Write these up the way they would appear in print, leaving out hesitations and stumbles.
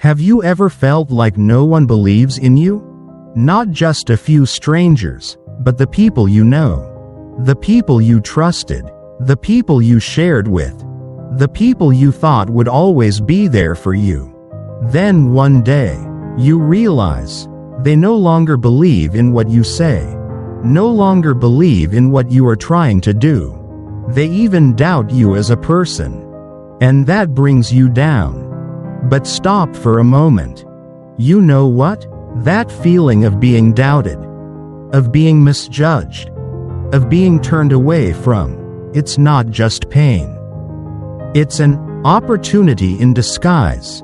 Have you ever felt like no one believes in you? Not just a few strangers, but the people you know. The people you trusted. The people you shared with. The people you thought would always be there for you. Then one day, you realize, they no longer believe in what you say. No longer believe in what you are trying to do. They even doubt you as a person. And that brings you down. But stop for a moment. You know what? That feeling of being doubted, of being misjudged, of being turned away from, it's not just pain. It's an opportunity in disguise.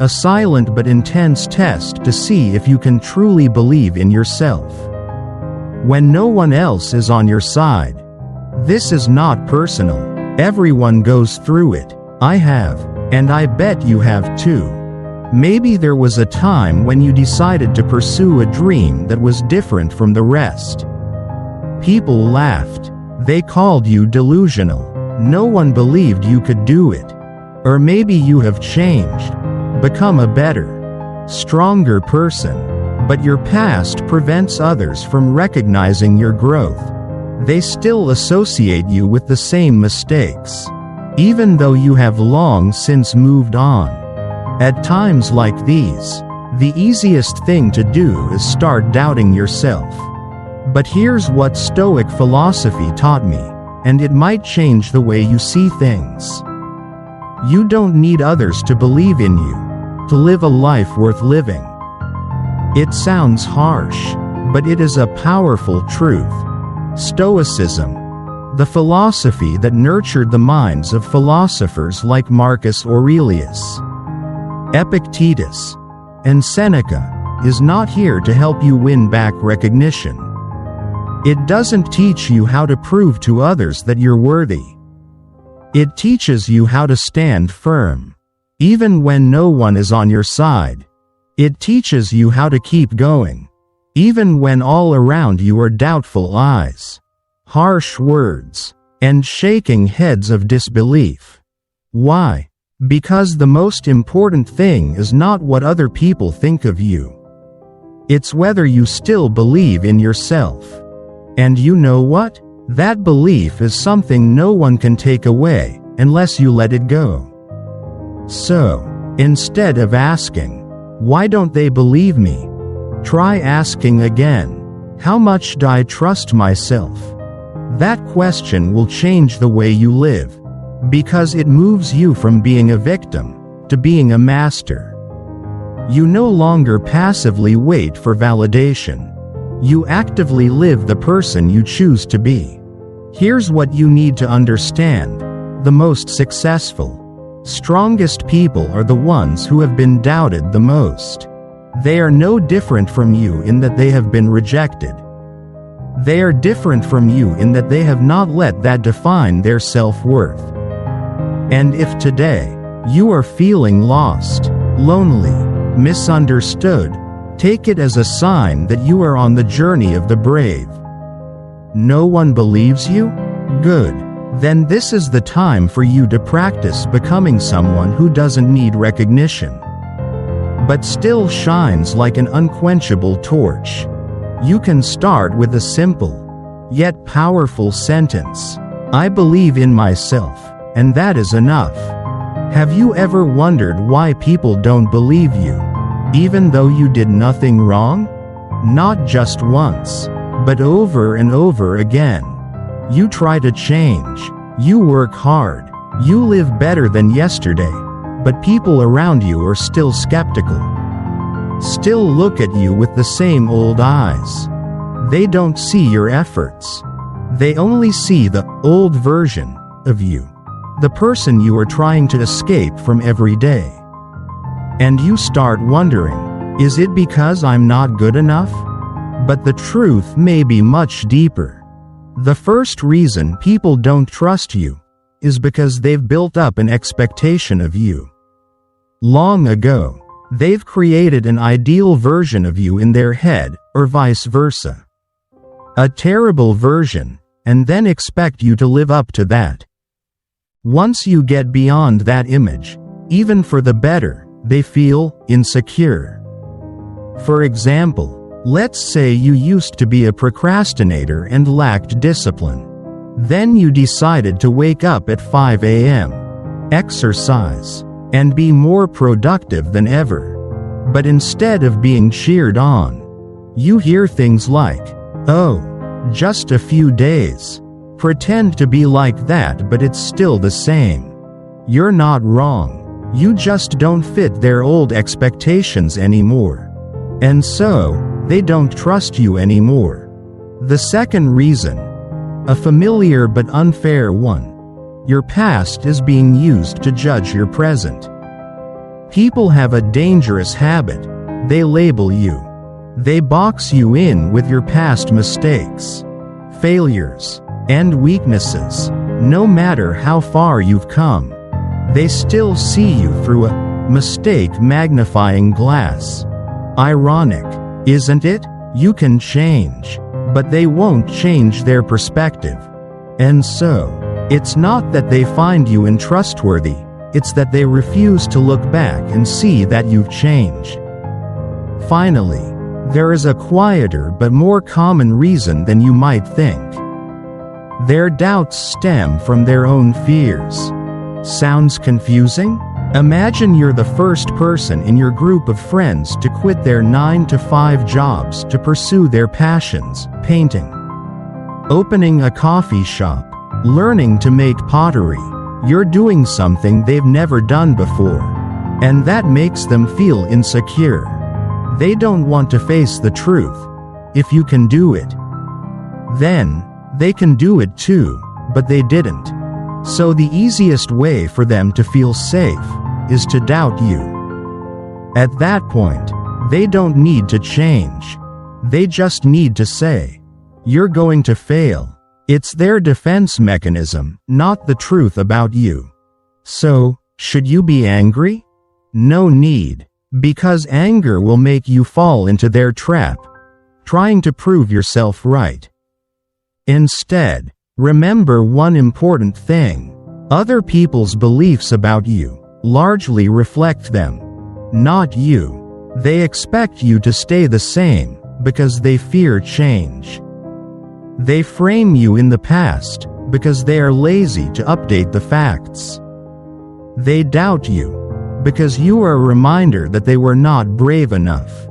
A silent but intense test to see if you can truly believe in yourself. When no one else is on your side. This is not personal. Everyone goes through it. I have. And I bet you have too. Maybe there was a time when you decided to pursue a dream that was different from the rest. People laughed. They called you delusional. No one believed you could do it. Or maybe you have changed. Become a better, stronger person. But your past prevents others from recognizing your growth. They still associate you with the same mistakes. Even though you have long since moved on. At times like these, the easiest thing to do is start doubting yourself. But here's what Stoic philosophy taught me, and it might change the way you see things. You don't need others to believe in you, to live a life worth living. It sounds harsh, but it is a powerful truth. Stoicism, the philosophy that nurtured the minds of philosophers like Marcus Aurelius, Epictetus, and Seneca, is not here to help you win back recognition. It doesn't teach you how to prove to others that you're worthy. It teaches you how to stand firm, even when no one is on your side. It teaches you how to keep going, even when all around you are doubtful eyes, harsh words, and shaking heads of disbelief. Why? Because the most important thing is not what other people think of you. It's whether you still believe in yourself. And you know what? That belief is something no one can take away, unless you let it go. So, instead of asking, why don't they believe me? Try asking again, how much do I trust myself? That question will change the way you live, because it moves you from being a victim to being a master. You no longer passively wait for validation. You actively live the person you choose to be. Here's what you need to understand. The most successful, strongest people are the ones who have been doubted the most. They are no different from you in that they have been rejected. They are different from you in that they have not let that define their self-worth. And if today, you are feeling lost, lonely, misunderstood, take it as a sign that you are on the journey of the brave. No one believes you? Good. Then this is the time for you to practice becoming someone who doesn't need recognition, but still shines like an unquenchable torch. You can start with a simple, yet powerful sentence. I believe in myself, and that is enough. Have you ever wondered why people don't believe you, even though you did nothing wrong? Not just once, but over and over again. You try to change, you work hard, you live better than yesterday, but people around you are still skeptical. Still look at you with the same old eyes. They don't see your efforts. They only see the old version of you, the person you are trying to escape from every day. And you start wondering, is it because I'm not good enough? But the truth may be much deeper. The first reason people don't trust you is because they've built up an expectation of you. Long ago, they've created an ideal version of you in their head, or vice versa. A terrible version, and then expect you to live up to that. Once you get beyond that image, even for the better, They feel insecure. For example, let's say you used to be a procrastinator and lacked discipline. Then you decided to wake up at 5 a.m., exercise, and be more productive than ever. But instead of being cheered on, you hear things like, "Oh, just a few days. Pretend to be like that, but it's still the same." You're not wrong. You just don't fit their old expectations anymore. And so, they don't trust you anymore. The second reason, a familiar but unfair one. Your past is being used to judge your present. People have a dangerous habit. They label you. They box you in with your past mistakes, failures, and weaknesses. No matter how far you've come, they still see you through a mistake magnifying glass. Ironic, isn't it? You can change, but they won't change their perspective. And so, it's not that they find you untrustworthy, it's that they refuse to look back and see that you've changed. Finally, there is a quieter but more common reason than you might think. Their doubts stem from their own fears. Sounds confusing? Imagine you're the first person in your group of friends to quit their 9-to-5 jobs to pursue their passions, painting, opening a coffee shop, learning to make pottery. You're doing something they've never done before, and that makes them feel insecure. They don't want to face the truth. If you can do it, then they can do it too, but they didn't. So the easiest way for them to feel safe is to doubt you. At that point, they don't need to change. They just need to say, "You're going to fail." It's their defense mechanism, not the truth about you. So, should you be angry? No need, because anger will make you fall into their trap, trying to prove yourself right. Instead, remember one important thing. Other people's beliefs about you largely reflect them, not you. They expect you to stay the same because they fear change. They frame you in the past because they are lazy to update the facts. They doubt you because you are a reminder that they were not brave enough.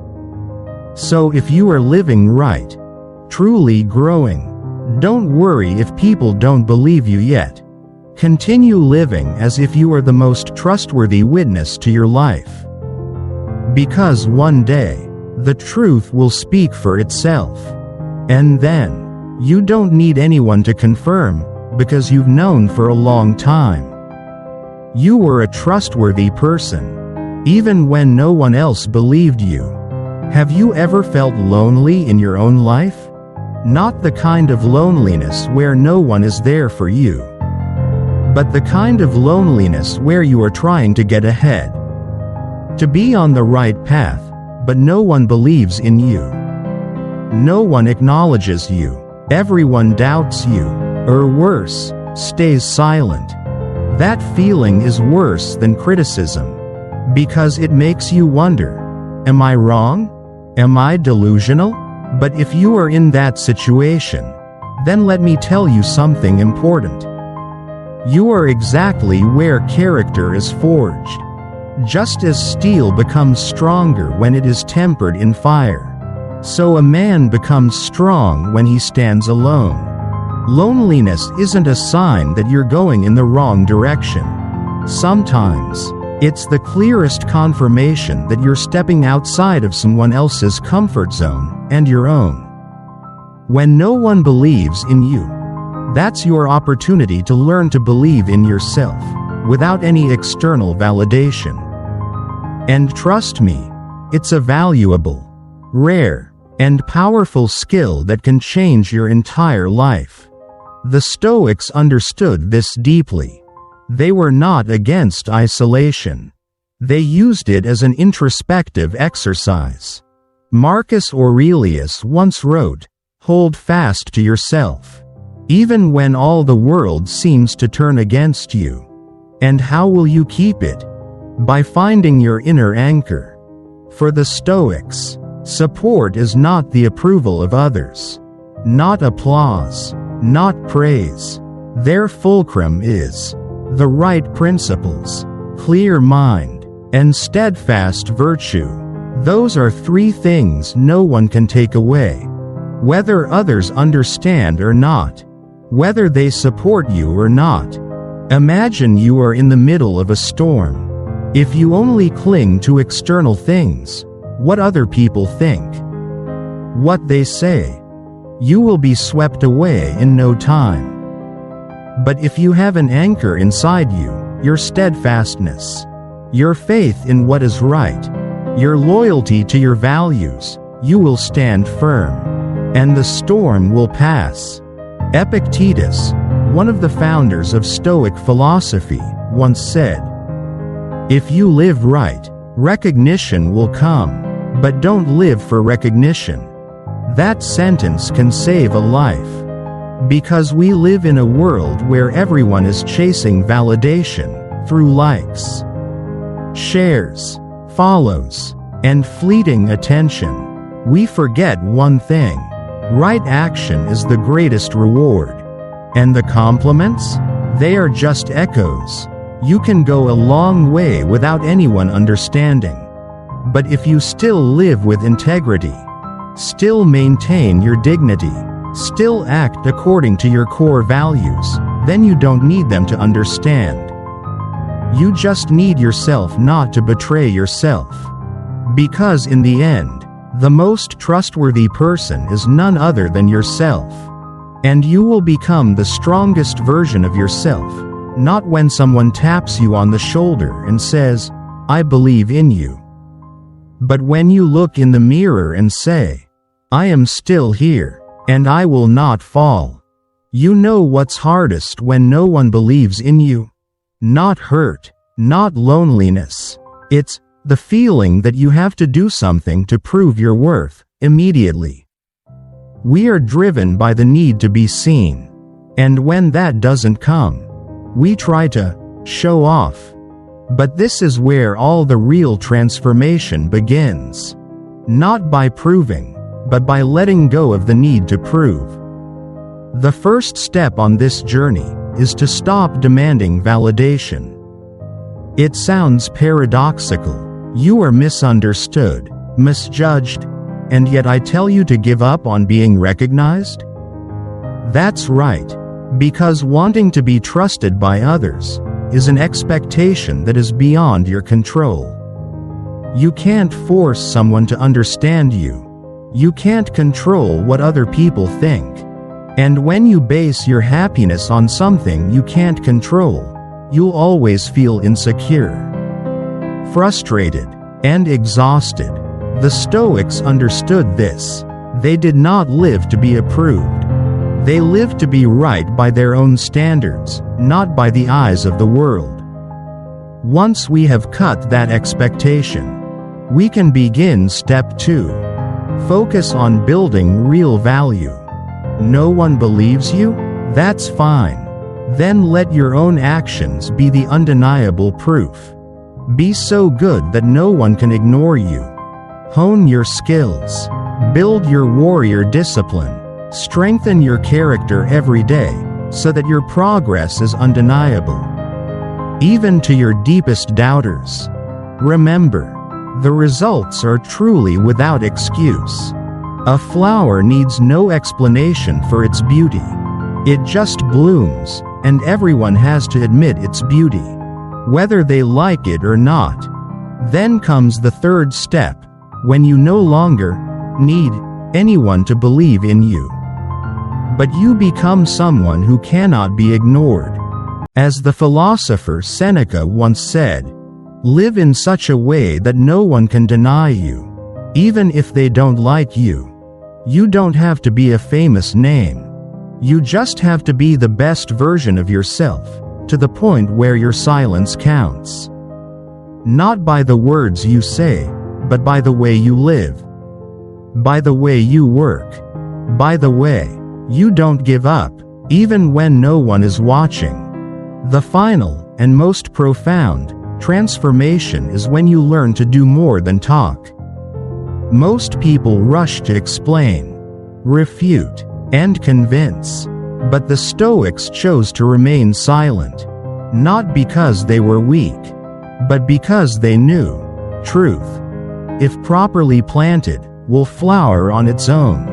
So if you are living right, truly growing, don't worry if people don't believe you yet. Continue living as if you are the most trustworthy witness to your life. Because one day, the truth will speak for itself. And then, you don't need anyone to confirm, because you've known for a long time. You were a trustworthy person, even when no one else believed you. Have you ever felt lonely in your own life? Not the kind of loneliness where no one is there for you, but the kind of loneliness where you are trying to get ahead, to be on the right path, but no one believes in you. No one acknowledges you. Everyone doubts you, or worse, stays silent. That feeling is worse than criticism, because it makes you wonder, am I wrong? Am I delusional? But if you are in that situation, then let me tell you something important. You are exactly where character is forged. Just as steel becomes stronger when it is tempered in fire, so a man becomes strong when he stands alone. Loneliness isn't a sign that you're going in the wrong direction. Sometimes, it's the clearest confirmation that you're stepping outside of someone else's comfort zone and your own. When no one believes in you, that's your opportunity to learn to believe in yourself, without any external validation. And trust me, it's a valuable, rare, and powerful skill that can change your entire life. The Stoics understood this deeply. They were not against isolation. They used it as an introspective exercise. Marcus Aurelius once wrote, "Hold fast to yourself, even when all the world seems to turn against you. And how will you keep it? by finding your inner anchor. For the Stoics, support is not the approval of others, not applause, not praise. Their fulcrum is the right principles, clear mind, and steadfast virtue. Those are three things no one can take away. Whether others understand or not, whether they support you or not. Imagine you are in the middle of a storm. If you only cling to external things, what other people think, what they say, you will be swept away in no time. But if you have an anchor inside you, your steadfastness, your faith in what is right, your loyalty to your values, you will stand firm, and the storm will pass. Epictetus, one of the founders of Stoic philosophy, once said, "If you live right, recognition will come, but don't live for recognition." That sentence can save a life. Because we live in a world where everyone is chasing validation through likes, shares, follows, and fleeting attention. We forget one thing: right action is the greatest reward. And the compliments? They are just echoes. You can go a long way without anyone understanding. But if you still live with integrity, still maintain your dignity, still act according to your core values, then you don't need them to understand. You just need yourself not to betray yourself. Because in the end, the most trustworthy person is none other than yourself. And you will become the strongest version of yourself, not when someone taps you on the shoulder and says, "I believe in you," but when you look in the mirror and say, "I am still here, and I will not fall." You know what's hardest when no one believes in you? Not hurt, not loneliness. It's the feeling that you have to do something to prove your worth immediately. We are driven by the need to be seen. And when that doesn't come, we try to show off. But this is where all the real transformation begins. Not by proving, but by letting go of the need to prove. The first step on this journey is to stop demanding validation. It sounds paradoxical. You are misunderstood, misjudged, and yet I tell you to give up on being recognized? That's right, because wanting to be trusted by others is an expectation that is beyond your control. You can't force someone to understand you. You can't control what other people think. And when you base your happiness on something you can't control, you'll always feel insecure, frustrated, and exhausted. The Stoics understood this. They did not live to be approved. They lived to be right by their own standards, not by the eyes of the world. Once we have cut that expectation, we can begin step 2. Focus on building real value. No one believes you? That's fine. Then let your own actions be the undeniable proof. Be so good that no one can ignore you. Hone your skills. Build your warrior discipline. Strengthen your character every day, so that your progress is undeniable. Even to your deepest doubters. Remember, the results are truly without excuse. A flower needs no explanation for its beauty. It just blooms, and everyone has to admit its beauty, whether they like it or not. Then comes the third step, when you no longer need anyone to believe in you, but you become someone who cannot be ignored. As the philosopher Seneca once said, live in such a way that no one can deny you, even if they don't like you. You don't have to be a famous name. You just have to be the best version of yourself, to the point where your silence counts. Not by the words you say, but by the way you live. By the way you work. By the way you don't give up, even when no one is watching. The final, and most profound, Transformation is when you learn to do more than talk. Most people rush to explain, refute, and convince. But the Stoics chose to remain silent, not because they were weak, but because they knew truth, if properly planted, will flower on its own.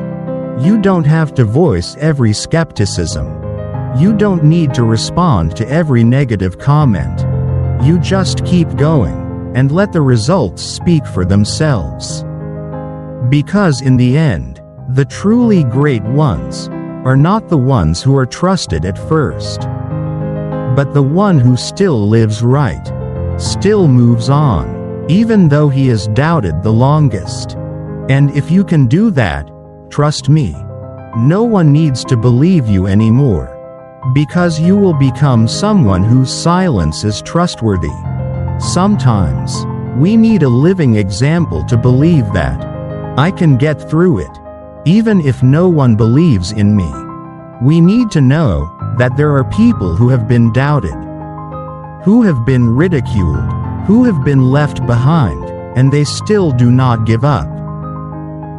You don't have to voice every skepticism. You don't need to respond to every negative comment. You just keep going, and let the results speak for themselves. Because in the end, the truly great ones are not the ones who are trusted at first, but the one who still lives right, still moves on, even though he is doubted the longest. And if you can do that, trust me, no one needs to believe you anymore, because you will become someone whose silence is trustworthy. Sometimes, we need a living example to believe that I can get through it, even if no one believes in me. We need to know that there are people who have been doubted, who have been ridiculed, who have been left behind, and they still do not give up.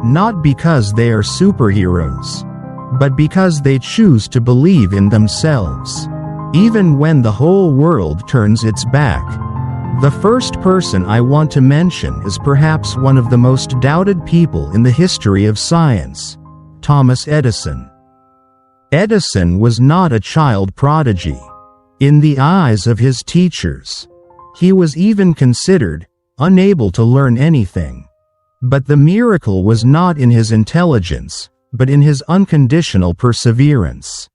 Not because they are superheroes, but because they choose to believe in themselves, even when the whole world turns its back. The first person I want to mention is perhaps one of the most doubted people in the history of science, Thomas Edison. Edison was not a child prodigy. In the eyes of his teachers, he was even considered unable to learn anything. But the miracle was not in his intelligence, but in his unconditional perseverance.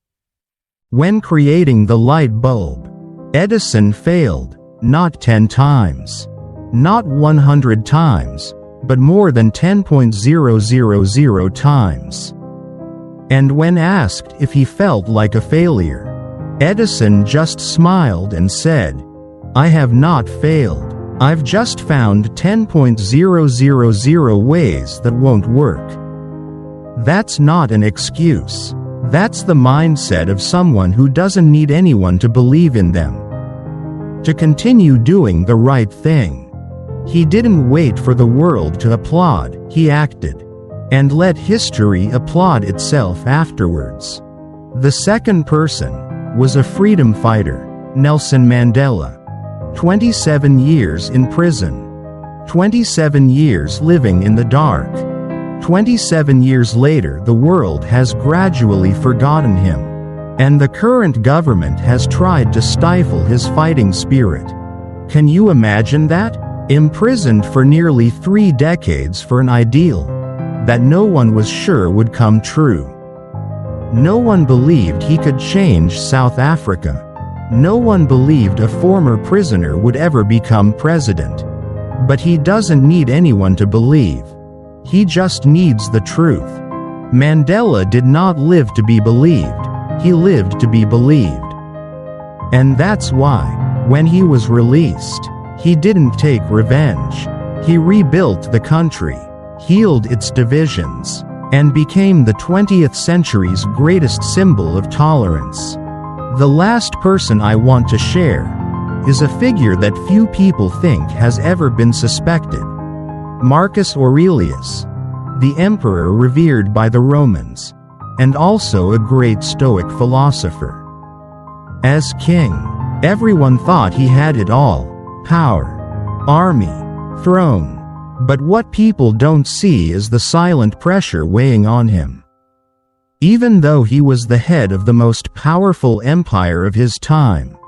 When creating the light bulb, Edison failed, not 10 times, not 100 times, but more than 10,000 times. And when asked if he felt like a failure, Edison just smiled and said, "I have not failed. I've just found 10,000 ways that won't work." That's not an excuse. That's the mindset of someone who doesn't need anyone to believe in them, to continue doing the right thing. He didn't wait for the world to applaud, he acted, and let history applaud itself afterwards. The second person was a freedom fighter, Nelson Mandela. 27 years in prison. 27 years living in the dark. 27 years later, the world has gradually forgotten him, and the current government has tried to stifle his fighting spirit. Can you imagine that? Imprisoned for nearly 3 decades for an ideal that no one was sure would come true. No one believed he could change South Africa. No one believed a former prisoner would ever become president. But he doesn't need anyone to believe. He just needs the truth. Mandela did not live to be believed. He lived to be believed. And that's why, when he was released, he didn't take revenge. He rebuilt the country, healed its divisions, and became the 20th century's greatest symbol of tolerance. The last person I want to share is a figure that few people think has ever been suspected. Marcus Aurelius, the emperor revered by the Romans, and also a great Stoic philosopher. As king, everyone thought he had it all: power, army, throne. But what people don't see is the silent pressure weighing on him. Even though he was the head of the most powerful empire of his time,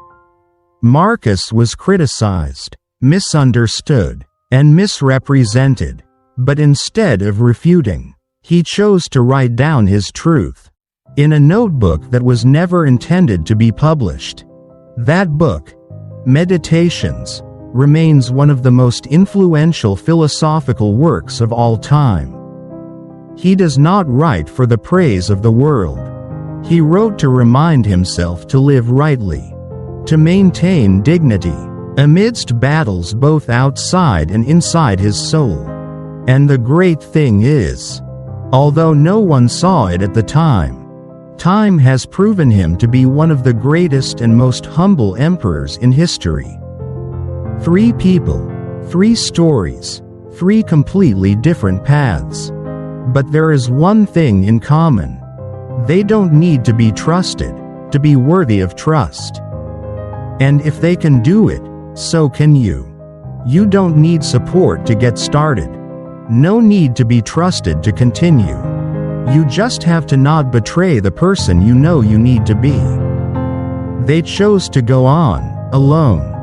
Marcus was criticized, misunderstood, and misrepresented. But instead of refuting, he chose to write down his truth in a notebook that was never intended to be published. That book, Meditations, remains one of the most influential philosophical works of all time. He does not write for the praise of the world. He wrote to remind himself to live rightly, to maintain dignity, amidst battles both outside and inside his soul. And the great thing is, although no one saw it at the time, time has proven him to be one of the greatest and most humble emperors in history. 3 people, 3 stories, 3 completely different paths. But there is one thing in common. They don't need to be trusted to be worthy of trust. And if they can do it, so can you. You don't need support to get started. No need to be trusted to continue. You just have to not betray the person you know you need to be. They chose to go on, alone.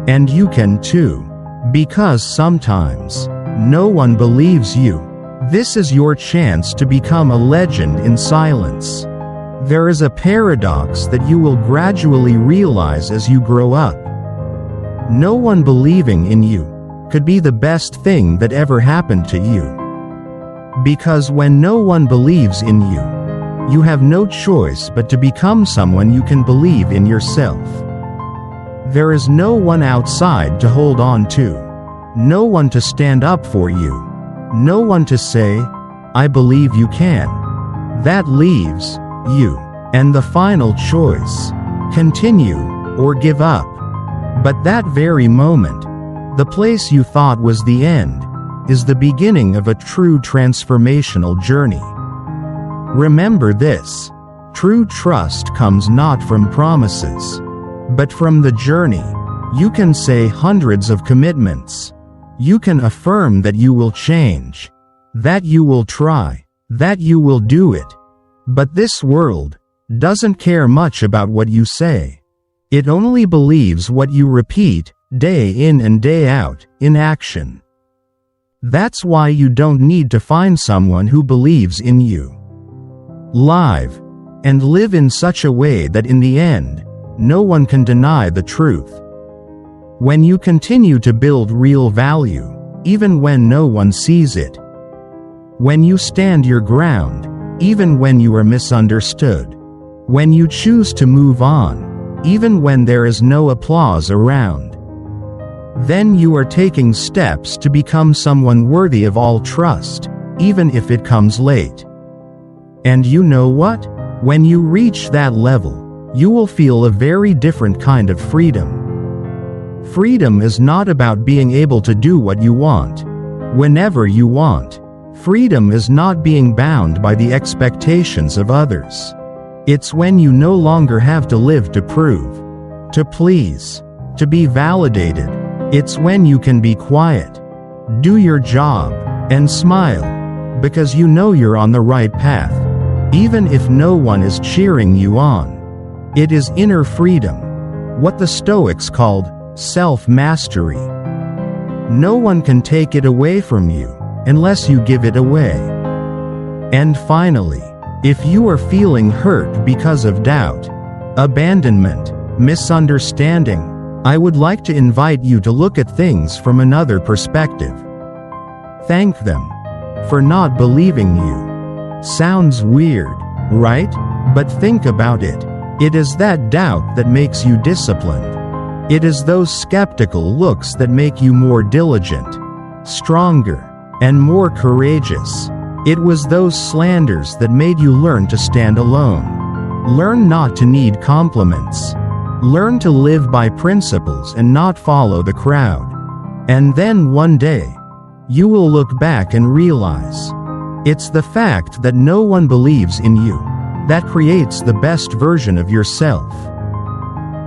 And you can too. Because sometimes, no one believes you. This is your chance to become a legend in silence. There is a paradox that you will gradually realize as you grow up. No one believing in you could be the best thing that ever happened to you. Because when no one believes in you, you have no choice but to become someone you can believe in yourself. There is no one outside to hold on to, no one to stand up for you, no one to say, "I believe you can." That leaves you, and the final choice: continue or give up. But that very moment, the place you thought was the end, is the beginning of a true transformational journey. Remember this: true trust comes not from promises, but from the journey. You can say hundreds of commitments. You can affirm that you will change, that you will try, that you will do it. But this world doesn't care much about what you say. It only believes what you repeat, day in and day out, in action. That's why you don't need to find someone who believes in you. Live, and live in such a way that in the end, no one can deny the truth. When you continue to build real value, even when no one sees it. When you stand your ground, even when you are misunderstood. When you choose to move on, even when there is no applause around. Then you are taking steps to become someone worthy of all trust, even if it comes late. And you know what? When you reach that level, you will feel a very different kind of freedom. Freedom is not about being able to do what you want, whenever you want. Freedom is not being bound by the expectations of others. It's when you no longer have to live to prove, to please, to be validated. It's when you can be quiet, do your job, and smile, because you know you're on the right path, even if no one is cheering you on. It is inner freedom, what the Stoics called self-mastery. No one can take it away from you, unless you give it away. And finally, if you are feeling hurt because of doubt, abandonment, misunderstanding, I would like to invite you to look at things from another perspective. Thank them for not believing you. Sounds weird, right? But think about it. It is that doubt that makes you disciplined. It is those skeptical looks that make you more diligent, stronger, and more courageous. It was those slanders that made you learn to stand alone. Learn not to need compliments. Learn to live by principles and not follow the crowd. And then one day, you will look back and realize, it's the fact that no one believes in you that creates the best version of yourself.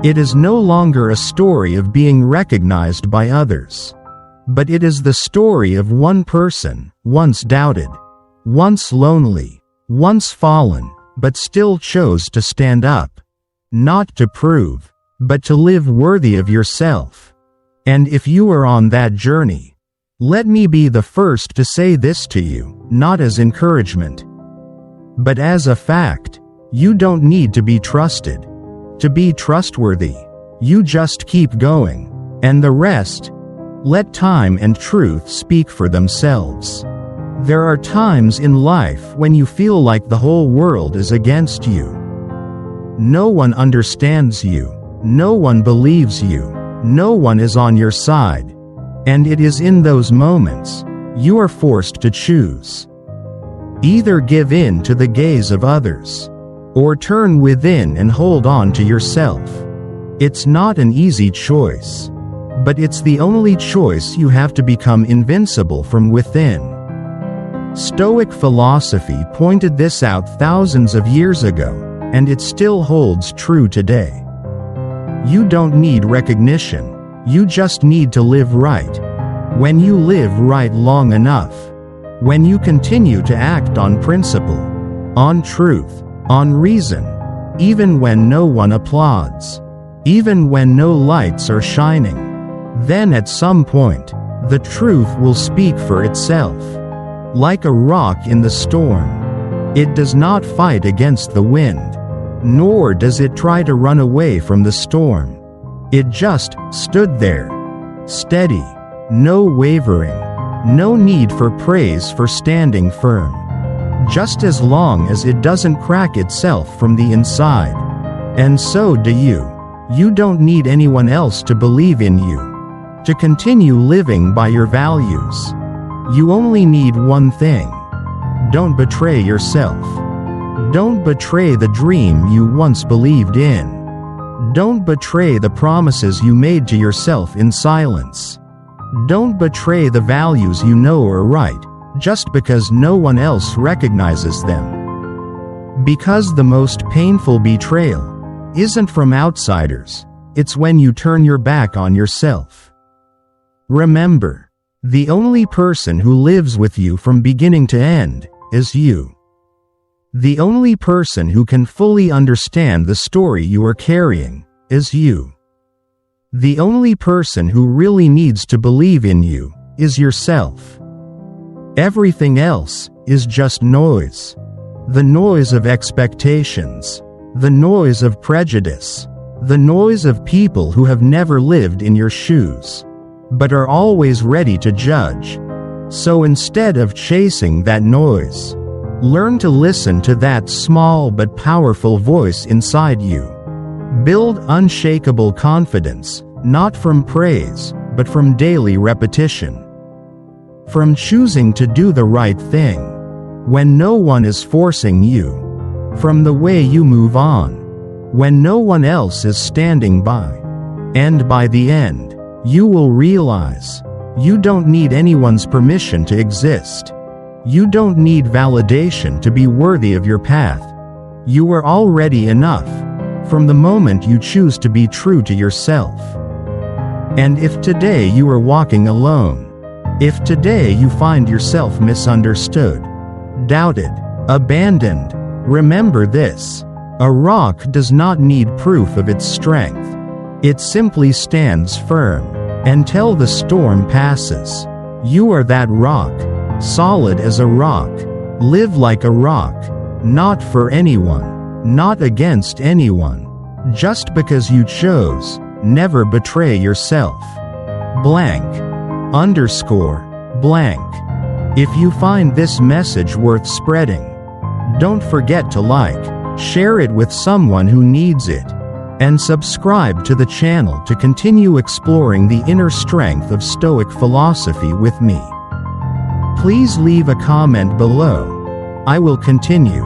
It is no longer a story of being recognized by others, but it is the story of one person, once doubted, once lonely, once fallen, but still chose to stand up. Not to prove, but to live worthy of yourself. And if you are on that journey, let me be the first to say this to you, not as encouragement, but as a fact. You don't need to be trusted to be trustworthy. You just keep going, and the rest, let time and truth speak for themselves. There are times in life when you feel like the whole world is against you. No one understands you. No one believes you. No one is on your side. And it is in those moments, you are forced to choose. Either give in to the gaze of others, or turn within and hold on to yourself. It's not an easy choice. But it's the only choice you have to become invincible from within. Stoic philosophy pointed this out thousands of years ago, and it still holds true today. You don't need recognition, you just need to live right. When you live right long enough, when you continue to act on principle, on truth, on reason, even when no one applauds, even when no lights are shining, then at some point, the truth will speak for itself. Like a rock in the storm, it does not fight against the wind, nor does it try to run away from the storm. It just stood there, steady, no wavering, no need for praise for standing firm. Just as long as it doesn't crack itself from the inside. And so do you. You don't need anyone else to believe in you, to continue living by your values. You only need one thing. Don't betray yourself. Don't betray the dream you once believed in. Don't betray the promises you made to yourself in silence. Don't betray the values you know are right, just because no one else recognizes them. Because the most painful betrayal isn't from outsiders, it's when you turn your back on yourself. Remember, the only person who lives with you from beginning to end is you. The only person who can fully understand the story you are carrying is you. The only person who really needs to believe in you is yourself. Everything else is just noise. The noise of expectations, the noise of prejudice, the noise of people who have never lived in your shoes, but are always ready to judge. So instead of chasing that noise, learn to listen to that small but powerful voice inside you. Build unshakable confidence, not from praise, but from daily repetition. From choosing to do the right thing, when no one is forcing you. From the way you move on, when no one else is standing by. And by the end, you will realize, you don't need anyone's permission to exist. You don't need validation to be worthy of your path. You are already enough, from the moment you choose to be true to yourself. And if today you are walking alone, if today you find yourself misunderstood, doubted, abandoned, remember this: a rock does not need proof of its strength. It simply stands firm until the storm passes. You are that rock, solid as a rock. Live like a rock, not for anyone, not against anyone. Just because you chose, never betray yourself. Blank. Underscore. Blank. If you find this message worth spreading, don't forget to like, share it with someone who needs it, and subscribe to the channel to continue exploring the inner strength of Stoic philosophy with me. Please leave a comment below. I will continue.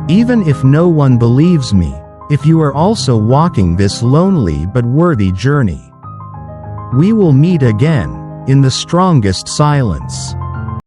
Even if no one believes me, if you are also walking this lonely but worthy journey. We will meet again, in the strongest silence.